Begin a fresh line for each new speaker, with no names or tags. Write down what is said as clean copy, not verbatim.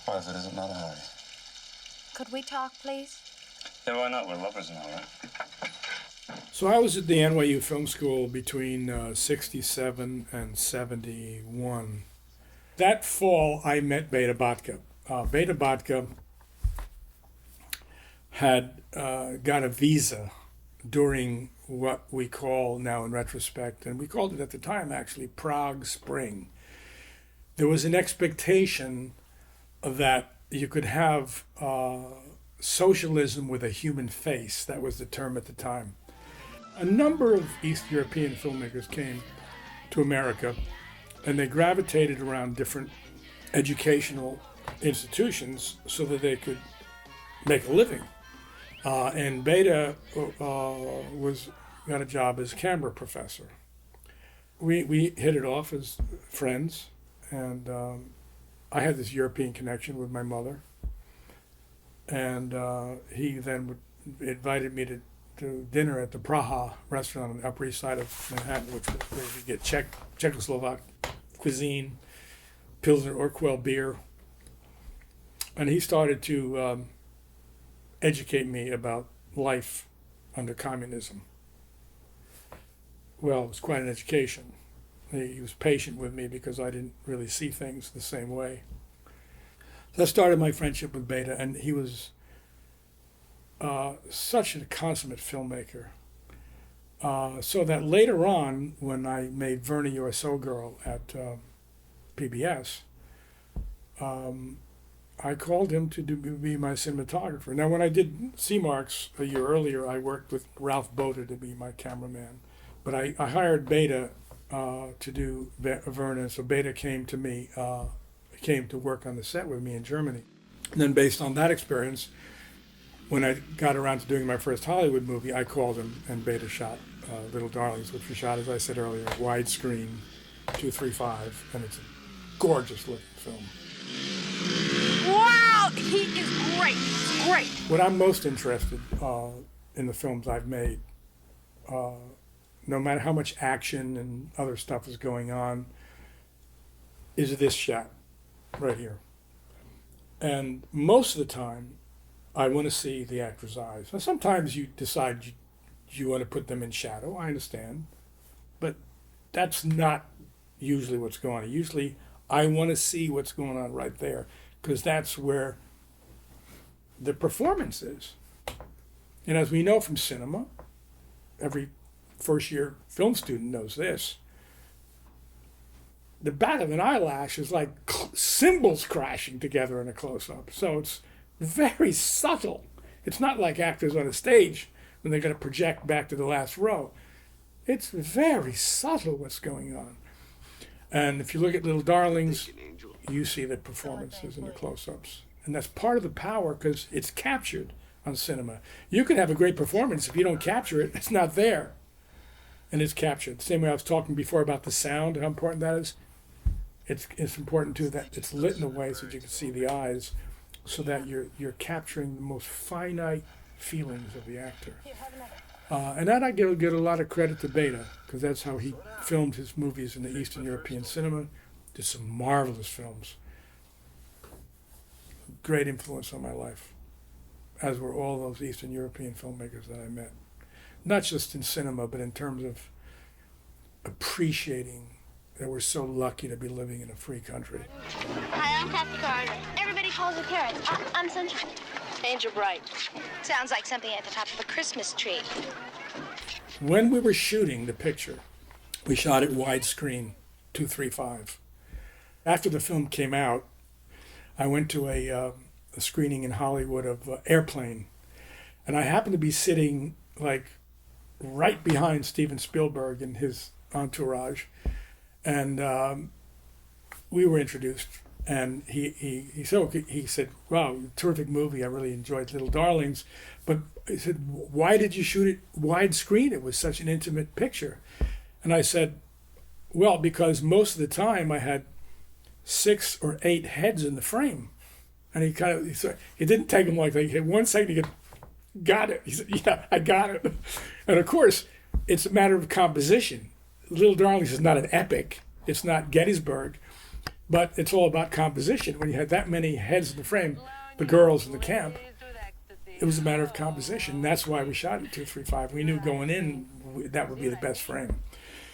Why, if it isn't not a hurry.
Could we talk, please?
Yeah, why not? We're lovers now, right?
So I was at the NYU Film School between 67 and 71. That fall, I met Bederich Batka. Bederich Batka had got a visa during what we call now in retrospect, and we called it at the time actually Prague Spring. There was an expectation that you could have socialism with a human face. That was the term at the time. A number of East European filmmakers came to America, and they gravitated around different educational institutions so that they could make a living. And Beda got a job as camera professor. We hit it off as friends, and I had this European connection with my mother. And he then invited me to dinner at the Praha restaurant on the Upper East Side of Manhattan, which was where you get Czechoslovak cuisine, Pilsner Urquell beer. And he started to educate me about life under communism. Well, it was quite an education. He was patient with me because I didn't really see things the same way. So I started my friendship with Beda, and he was such a consummate filmmaker. So that later on, when I made Verna, USO Girl at PBS, I called him to be my cinematographer. Now, when I did C-Marks a year earlier, I worked with Ralph Bode to be my cameraman. But I hired Beda to do Verna, so Beda came to me, came to work on the set with me in Germany. And then based on that experience, when I got around to doing my first Hollywood movie, I called him, and Beda shot Little Darlings, which was shot, as I said earlier, widescreen, 235, and it's a gorgeous looking film.
Wow, he is great, great.
What I'm most interested in the films I've made, no matter how much action and other stuff is going on, is this shot right here. And most of the time, I want to see the actor's eyes. Now, sometimes you decide you want to put them in shadow, I understand, but that's not usually what's going on. Usually, I want to see what's going on right there, because that's where the performance is. And as we know from cinema, every first-year film student knows this, the back of an eyelash is like cymbals crashing together in a close-up. So it's very subtle. It's not like actors on a stage when they're going to project back to the last row. It's very subtle what's going on. And if you look at Little Darlings, you see the performances in the close-ups. And that's part of the power, because it's captured on cinema. You can have a great performance. If you don't capture it, it's not there. And it's captured. The same way I was talking before about the sound, how important that is. It's important, too, that it's lit in a way so that you can see the eyes, so that you're capturing the most finite feelings of the actor. And that I give a lot of credit to Beda, because that's how he filmed his movies in the Eastern European cinema. Did some marvelous films. Great influence on my life, as were all those Eastern European filmmakers that I met. Not just in cinema, but in terms of appreciating that we're so lucky to be living in a free country.
Hi, I'm Kathy Carter. Everybody calls her Carrot. I'm Sunshine.
Angel Bright.
Sounds like something at the top of a Christmas tree.
When we were shooting the picture, we shot it widescreen, 235. After the film came out, I went to a screening in Hollywood of Airplane, and I happened to be sitting like right behind Steven Spielberg and his entourage, and we were introduced. And he said, "Wow, terrific movie! I really enjoyed Little Darlings." But he said, "Why did you shoot it widescreen? It was such an intimate picture." And I said, "Well, because most of the time I had 6 or 8 heads in the frame." And he said, it didn't take him like that. 1 second, he got it. He said, "Yeah, I got it." And of course, it's a matter of composition. Little Darlings is not an epic. It's not Gettysburg. But it's all about composition. When you had that many heads in the frame, the girls in the camp, it was a matter of composition. That's why we shot it 235. We knew going in that would be the best frame.